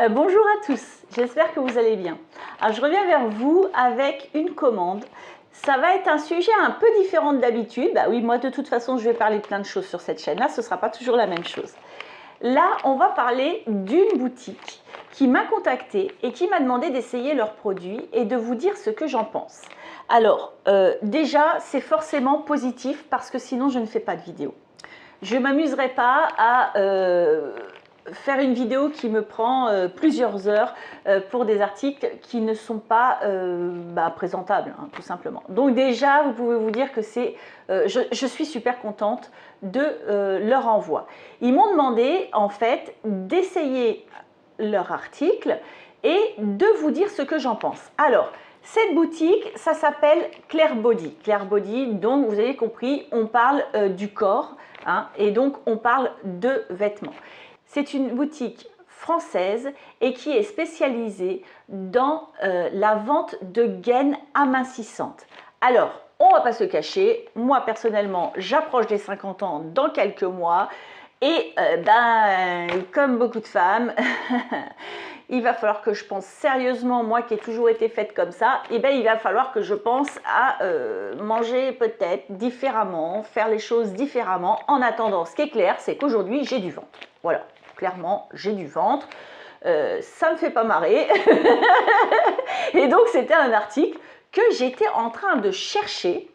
Bonjour à tous, j'espère que vous allez bien. Alors je reviens vers vous avec une commande. Ça va être un sujet un peu différent de d'habitude. Bah oui, moi de toute façon je vais parler de plein de choses sur cette chaîne-là, ce ne sera pas toujours la même chose. Là, on va parler d'une boutique qui m'a contactée et qui m'a demandé d'essayer leurs produits et de vous dire ce que j'en pense. Alors, déjà, c'est forcément positif parce que sinon je ne fais pas de vidéo. Je ne m'amuserai pas à faire une vidéo qui me prend plusieurs heures pour des articles qui ne sont pas présentables, hein, tout simplement. Donc déjà, vous pouvez vous dire que je suis super contente de leur envoi. Ils m'ont demandé en fait d'essayer leur article et de vous dire ce que j'en pense. Alors, cette boutique, ça s'appelle Claire Body. Claire Body, donc vous avez compris, on parle du corps, hein, et donc on parle de vêtements. C'est une boutique française et qui est spécialisée dans la vente de gaines amincissantes. Alors, on ne va pas se cacher, moi personnellement, j'approche des 50 ans dans quelques mois et comme beaucoup de femmes, il va falloir que je pense sérieusement, moi qui ai toujours été faite comme ça, et il va falloir que je pense à manger peut-être différemment, faire les choses différemment. En attendant, ce qui est clair, c'est qu'aujourd'hui, j'ai du ventre. Voilà, clairement, j'ai du ventre. Ça ne me fait pas marrer. Et donc, c'était un article que j'étais en train de chercher,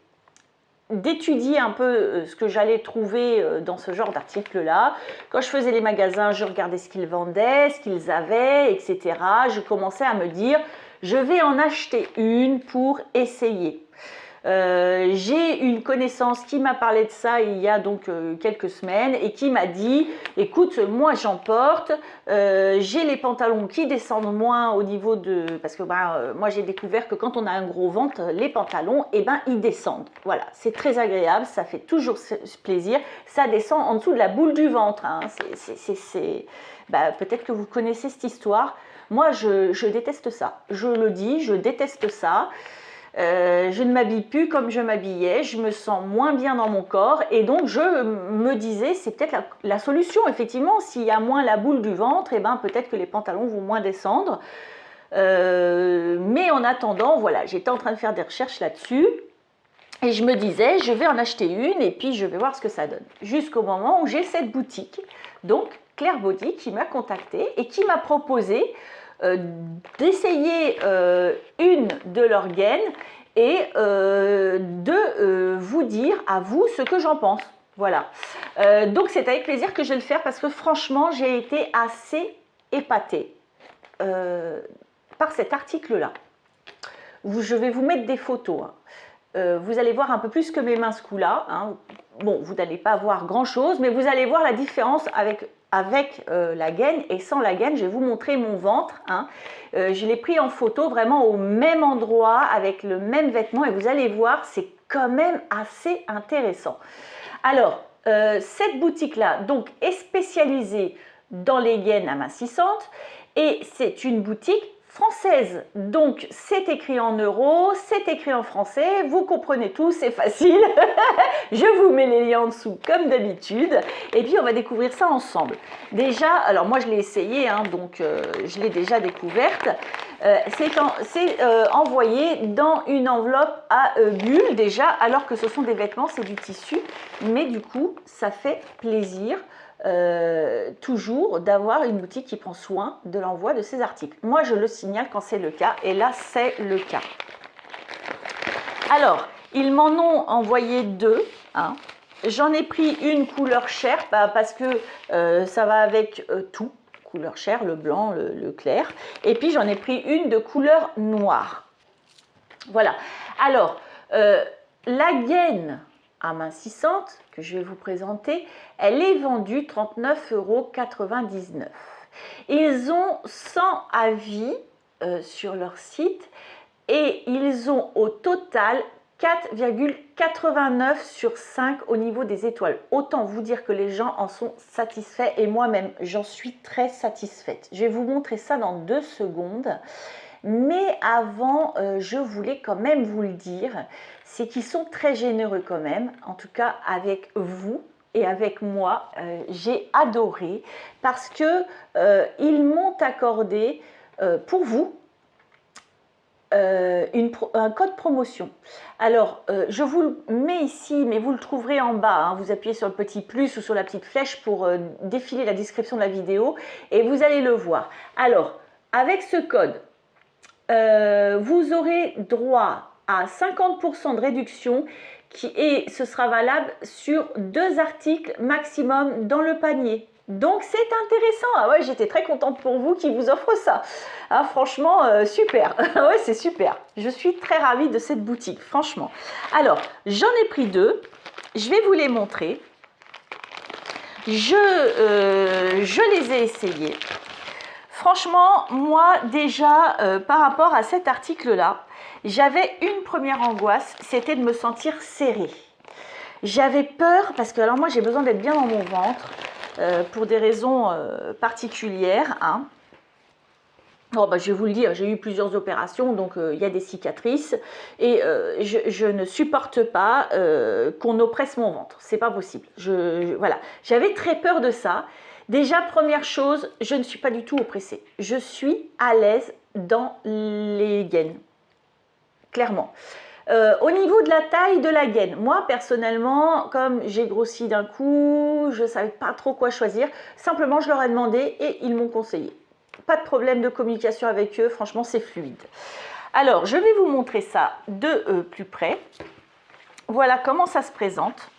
d'étudier un peu ce que j'allais trouver dans ce genre d'article-là. Quand je faisais les magasins, je regardais ce qu'ils vendaient, ce qu'ils avaient, etc. Je commençais à me dire, je vais en acheter une pour essayer. J'ai une connaissance qui m'a parlé de ça il y a donc quelques semaines et qui m'a dit, écoute, moi j'en porte, j'ai les pantalons qui descendent moins au niveau de... Parce que moi j'ai découvert que quand on a un gros ventre, les pantalons, ils descendent. Voilà, c'est très agréable, ça fait toujours plaisir, ça descend en dessous de la boule du ventre. Hein. Peut-être que vous connaissez cette histoire. Moi je déteste ça, je le dis, je déteste ça. Je ne m'habille plus comme je m'habillais, je me sens moins bien dans mon corps et donc je me disais c'est peut-être la solution effectivement, s'il y a moins la boule du ventre, peut-être que les pantalons vont moins descendre. Mais en attendant, voilà, j'étais en train de faire des recherches là-dessus et je me disais je vais en acheter une et puis je vais voir ce que ça donne. Jusqu'au moment où j'ai cette boutique, donc Claire Body, qui m'a contactée et qui m'a proposé d'essayer une de leurs gaines et de vous dire à vous ce que j'en pense. Voilà. Donc c'est avec plaisir que je vais le faire parce que franchement j'ai été assez épatée par cet article-là. Je vais vous mettre des photos. Hein. Vous allez voir un peu plus que mes mains ce coup-là. Hein. Bon, vous n'allez pas voir grand-chose, mais vous allez voir la différence avec la gaine et sans la gaine. Je vais vous montrer mon ventre. Hein. Je l'ai pris en photo vraiment au même endroit avec le même vêtement et vous allez voir, c'est quand même assez intéressant. Alors, cette boutique-là donc est spécialisée dans les gaines amincissantes et c'est une boutique française, donc c'est écrit en euros, c'est écrit en français, vous comprenez tout, c'est facile. Je vous mets les liens en dessous comme d'habitude et puis on va découvrir ça ensemble. Déjà, alors moi je l'ai essayé, hein, donc je l'ai déjà découverte. C'est envoyé dans une enveloppe à bulles déjà, alors que ce sont des vêtements, c'est du tissu, mais du coup ça fait plaisir. Toujours d'avoir une boutique qui prend soin de l'envoi de ces articles. Moi, je le signale quand c'est le cas, et là, c'est le cas. Alors, ils m'en ont envoyé deux. Hein. J'en ai pris une couleur chair, parce que ça va avec tout. Couleur chair, le blanc, le clair. Et puis, j'en ai pris une de couleur noire. Voilà. Alors, la gaine amincissante que je vais vous présenter, elle est vendue 39,99 €. Ils ont 100 avis sur leur site et ils ont au total 4,89 sur 5 au niveau des étoiles. Autant vous dire que les gens en sont satisfaits et moi-même j'en suis très satisfaite. Je vais vous montrer ça dans 2 secondes. Mais avant, je voulais quand même vous le dire, c'est qu'ils sont très généreux quand même, en tout cas avec vous et avec moi, j'ai adoré parce que ils m'ont accordé pour vous un code promotion. Alors, je vous le mets ici, mais vous le trouverez en bas. Hein. Vous appuyez sur le petit plus ou sur la petite flèche pour défiler la description de la vidéo et vous allez le voir. Alors, avec ce code, vous aurez droit à 50% de réduction et ce sera valable sur 2 articles maximum dans le panier. Donc c'est intéressant. Ah ouais, j'étais très contente pour vous qui vous offre ça. Ah, franchement, super. Ouais, c'est super. Je suis très ravie de cette boutique, franchement. Alors, j'en ai pris 2. Je vais vous les montrer. Je les ai essayés. Franchement, moi déjà, par rapport à cet article-là, j'avais une première angoisse, c'était de me sentir serrée. J'avais peur, parce que alors moi j'ai besoin d'être bien dans mon ventre, pour des raisons particulières. Hein. Bon, bah, je vais vous le dire, j'ai eu plusieurs opérations, donc il y a des cicatrices, et je ne supporte pas qu'on oppresse mon ventre, c'est pas possible. Voilà, j'avais très peur de ça. Déjà, première chose, je ne suis pas du tout oppressée. Je suis à l'aise dans les gaines, clairement. Au niveau de la taille de la gaine, moi personnellement, comme j'ai grossi d'un coup, je ne savais pas trop quoi choisir. Simplement, je leur ai demandé et ils m'ont conseillé. Pas de problème de communication avec eux, franchement, c'est fluide. Alors, je vais vous montrer ça de plus près. Voilà comment ça se présente.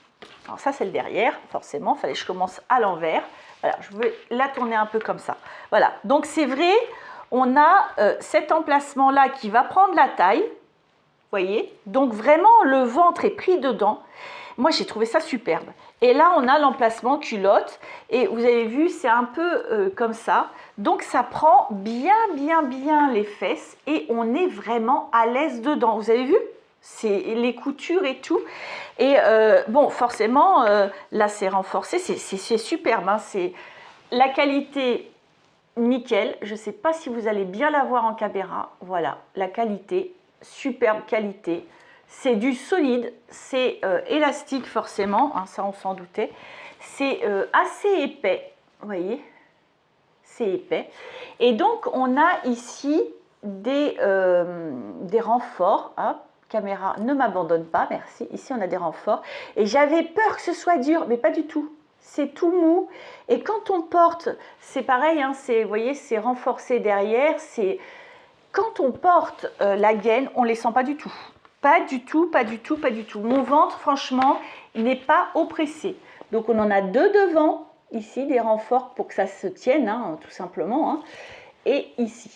Alors ça, c'est le derrière, forcément, il fallait que je commence à l'envers. Voilà, je vais la tourner un peu comme ça. Voilà, donc c'est vrai, on a cet emplacement-là qui va prendre la taille. Voyez, donc vraiment le ventre est pris dedans. Moi j'ai trouvé ça superbe. Et là on a l'emplacement culotte et vous avez vu c'est un peu comme ça. Donc ça prend bien les fesses et on est vraiment à l'aise dedans. Vous avez vu? C'est les coutures et tout. Et bon forcément là c'est renforcé, c'est superbe. Hein, c'est la qualité nickel. Je ne sais pas si vous allez bien la voir en caméra. Voilà la qualité. Superbe qualité, c'est du solide, c'est élastique forcément, hein, ça on s'en doutait, c'est assez épais, vous voyez, c'est épais, et donc on a ici des renforts, hein. Caméra ne m'abandonne pas, merci, ici on a des renforts, et j'avais peur que ce soit dur, mais pas du tout. C'est tout mou, et quand on porte, c'est pareil, hein, vous voyez, c'est renforcé derrière, c'est... Quand on porte la gaine, on ne les sent pas du tout. Pas du tout, pas du tout, pas du tout. Mon ventre, franchement, il n'est pas oppressé. Donc, on en a 2 devant, ici, des renforts pour que ça se tienne, hein, tout simplement. Hein. Et ici,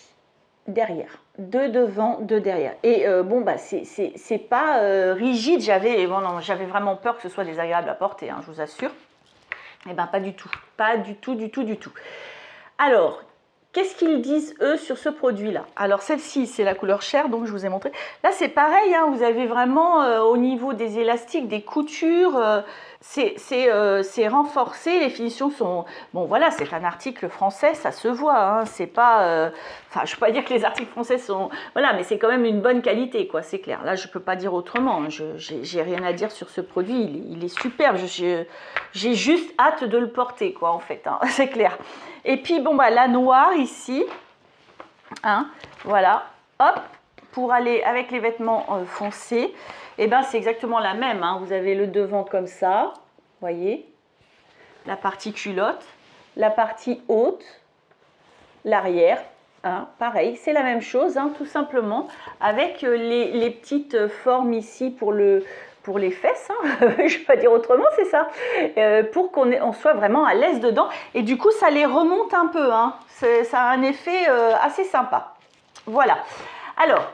derrière. 2 devant, 2 derrière. Et bon, bah, c'est pas rigide. J'avais vraiment peur que ce soit désagréable à porter, hein, je vous assure. Eh bien, pas du tout. Pas du tout, du tout, du tout. Alors, qu'est-ce qu'ils disent, eux, sur ce produit-là? Alors, celle-ci, c'est la couleur chair, donc je vous ai montré. Là, c'est pareil, hein, vous avez vraiment, au niveau des élastiques, des coutures, c'est renforcé, les finitions sont... Bon, voilà, c'est un article français, ça se voit, hein, c'est pas... Enfin, je ne peux pas dire que les articles français sont... Voilà, mais c'est quand même une bonne qualité, quoi, c'est clair. Là, je ne peux pas dire autrement, hein, j'ai rien à dire sur ce produit, il est superbe, j'ai juste hâte de le porter, quoi, en fait, hein, c'est clair. Et puis, bon, bah, la noire, ici, hein, voilà, hop, pour aller avec les vêtements foncés, et ben c'est exactement la même, hein. Vous avez le devant comme ça, voyez, la partie culotte, la partie haute, l'arrière, hein, pareil, c'est la même chose, hein, tout simplement, avec les petites formes ici pour les fesses, hein, je ne vais pas dire autrement, c'est ça, pour qu'on soit vraiment à l'aise dedans, et du coup ça les remonte un peu, hein. Ça a un effet assez sympa. Voilà, alors,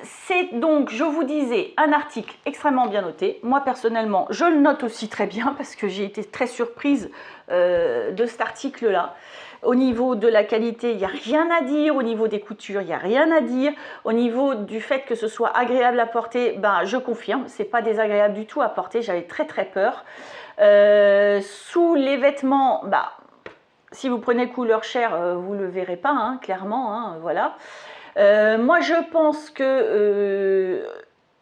c'est donc, je vous disais, un article extrêmement bien noté. Moi, personnellement, je le note aussi très bien parce que j'ai été très surprise de cet article-là. Au niveau de la qualité, il n'y a rien à dire. Au niveau des coutures, il n'y a rien à dire. Au niveau du fait que ce soit agréable à porter, ben, je confirme, c'est pas désagréable du tout à porter. J'avais très peur. Sous les vêtements, bah, si vous prenez couleur chair, vous ne le verrez pas, hein, clairement, hein, voilà. Moi, je pense que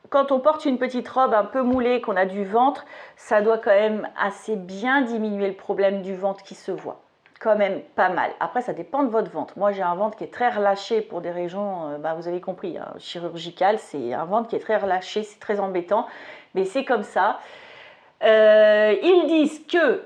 quand on porte une petite robe un peu moulée, qu'on a du ventre, ça doit quand même assez bien diminuer le problème du ventre qui se voit. Quand même pas mal. Après, ça dépend de votre ventre. Moi, j'ai un ventre qui est très relâché pour des raisons, vous avez compris, hein, chirurgicales. C'est un ventre qui est très relâché, c'est très embêtant, mais c'est comme ça. Ils disent que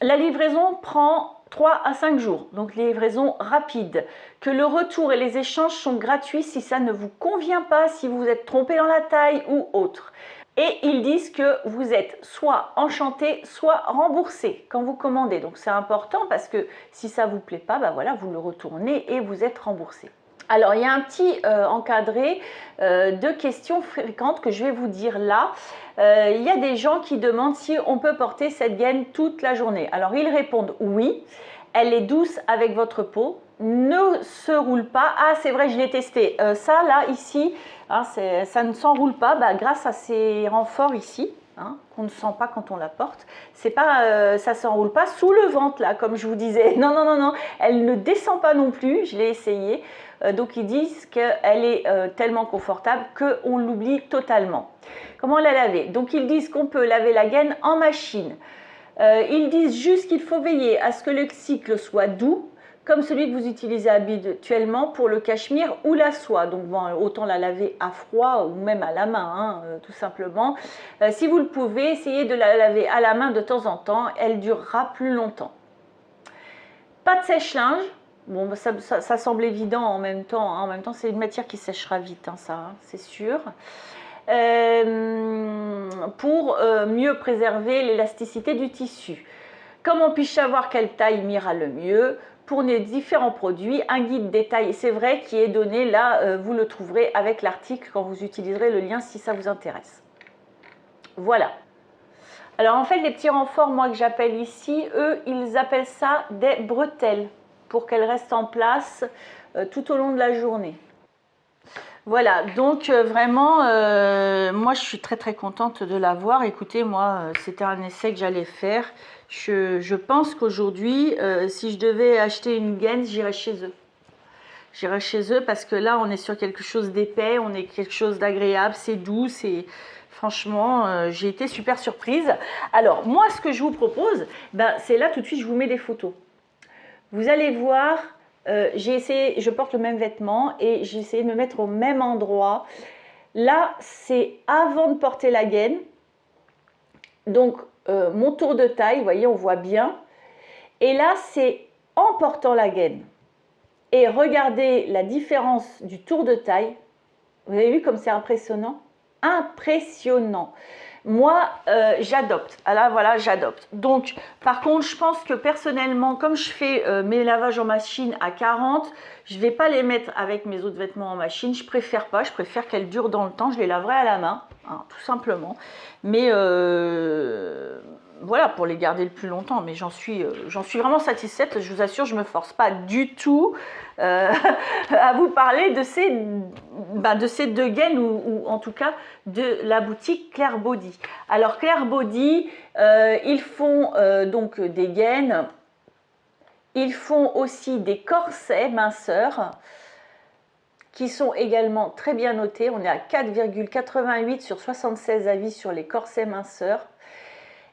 la livraison prend 3 à 5 jours, donc livraison rapide, que le retour et les échanges sont gratuits si ça ne vous convient pas, si vous vous êtes trompé dans la taille ou autre. Et ils disent que vous êtes soit enchanté, soit remboursé quand vous commandez. Donc c'est important parce que si ça ne vous plaît pas, voilà, vous le retournez et vous êtes remboursé. Alors, il y a un petit encadré de questions fréquentes que je vais vous dire là. Il y a des gens qui demandent si on peut porter cette gaine toute la journée. Alors, ils répondent oui. Elle est douce avec votre peau, ne se roule pas. Ah, c'est vrai, je l'ai testé. Ça, là, ici, hein, ça ne s'enroule pas grâce à ces renforts ici. Hein, qu'on ne sent pas quand on la porte. C'est pas, ça ne s'enroule pas sous le ventre là, comme je vous disais. Non, non, non, non, elle ne descend pas non plus. Je l'ai essayé. Donc ils disent qu'elle est tellement confortable qu'on l'oublie totalement. Comment la laver? Donc ils disent qu'on peut laver la gaine en machine. Ils disent juste qu'il faut veiller à ce que le cycle soit doux, comme celui que vous utilisez habituellement pour le cachemire ou la soie. Donc bon, autant la laver à froid ou même à la main, hein, tout simplement. Si vous le pouvez, essayez de la laver à la main de temps en temps, elle durera plus longtemps. Pas de sèche-linge. Bon, ça semble évident en même temps. Hein. En même temps, c'est une matière qui séchera vite, hein, ça, hein, c'est sûr. Pour mieux préserver l'élasticité du tissu. Comment puis-je savoir quelle taille m'ira le mieux? Pour les différents produits, un guide détaillé, c'est vrai, qui est donné là, vous le trouverez avec l'article quand vous utiliserez le lien si ça vous intéresse. Voilà. Alors en fait, les petits renforts, moi que j'appelle ici, eux, ils appellent ça des bretelles pour qu'elles restent en place tout au long de la journée. Voilà, donc vraiment, moi je suis très très contente de l'avoir. Écoutez, moi, c'était un essai que j'allais faire. Je pense qu'aujourd'hui, si je devais acheter une gaine, j'irais chez eux. J'irais chez eux parce que là, on est sur quelque chose d'épais, on est quelque chose d'agréable, c'est doux, c'est... Franchement, j'ai été super surprise. Alors, moi, ce que je vous propose, c'est là tout de suite, je vous mets des photos. Vous allez voir, j'ai essayé, je porte le même vêtement et j'ai essayé de me mettre au même endroit. Là, c'est avant de porter la gaine. Donc, mon tour de taille, vous voyez, on voit bien. Et là, c'est en portant la gaine. Et regardez la différence du tour de taille. Vous avez vu comme c'est impressionnant? Impressionnant. Moi, j'adopte. Là, voilà, j'adopte. Donc, par contre, je pense que personnellement, comme je fais mes lavages en machine à 40, je ne vais pas les mettre avec mes autres vêtements en machine. Je préfère pas. Je préfère qu'elles durent dans le temps. Je les laverai à la main, hein, tout simplement. Mais voilà, pour les garder le plus longtemps. Mais j'en suis vraiment satisfaite. Je vous assure, je ne me force pas du tout à vous parler de ces deux gaines ou en tout cas de la boutique Claire Body. Alors Claire Body, ils font donc des gaines, ils font aussi des corsets minceurs qui sont également très bien notés. On est à 4,88 sur 76 avis sur les corsets minceurs.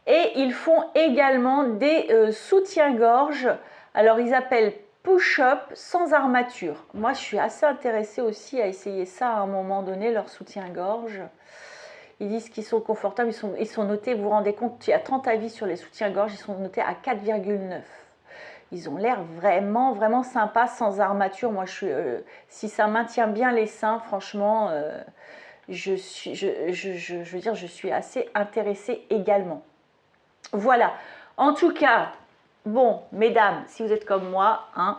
Et ils font également des soutiens-gorge. Alors ils appellent push-up sans armature. Moi, je suis assez intéressée aussi à essayer ça à un moment donné, leur soutien-gorge. Ils disent qu'ils sont confortables, ils sont notés, vous vous rendez compte, il y a 30 avis sur les soutiens-gorge, ils sont notés à 4,9. Ils ont l'air vraiment, vraiment sympas, sans armature. Moi, si ça maintient bien les seins, franchement, je veux dire, je suis assez intéressée également. Voilà, en tout cas, bon, mesdames, si vous êtes comme moi, hein,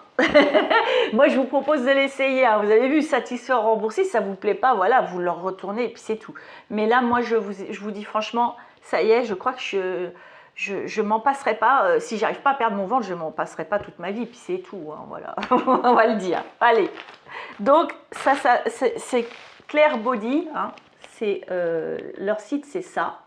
moi je vous propose de l'essayer. Hein. Vous avez vu, satisfait, remboursé, si ça ne vous plaît pas, voilà, vous le retournez et puis c'est tout. Mais là, moi, je vous dis franchement, ça y est, je crois que je m'en passerai pas. Si j'arrive pas à perdre mon ventre, je m'en passerai pas toute ma vie, puis c'est tout. Hein, voilà, on va le dire. Allez, donc ça c'est Claire Body, hein, leur site, c'est ça.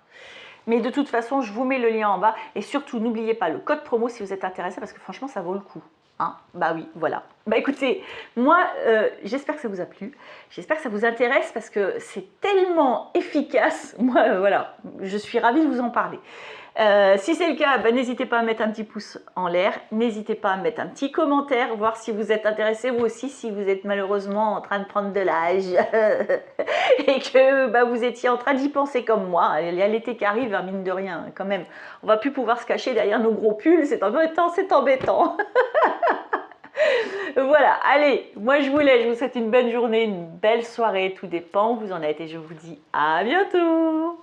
Mais de toute façon, je vous mets le lien en bas. Et surtout, n'oubliez pas le code promo si vous êtes intéressé parce que franchement, ça vaut le coup. Hein, bah oui, voilà. Bah écoutez, moi, j'espère que ça vous a plu. J'espère que ça vous intéresse parce que c'est tellement efficace. Moi, voilà, je suis ravie de vous en parler. Si c'est le cas, bah, n'hésitez pas à mettre un petit pouce en l'air. N'hésitez pas à mettre un petit commentaire, voir si vous êtes intéressé, vous aussi, si vous êtes malheureusement en train de prendre de l'âge et que bah, vous étiez en train d'y penser comme moi. Il y a l'été qui arrive, hein, mine de rien, quand même. On va plus pouvoir se cacher derrière nos gros pulls. C'est embêtant, c'est embêtant. Voilà, allez, moi je vous laisse, je vous souhaite une bonne journée, une belle soirée, tout dépend où vous en êtes et je vous dis à bientôt.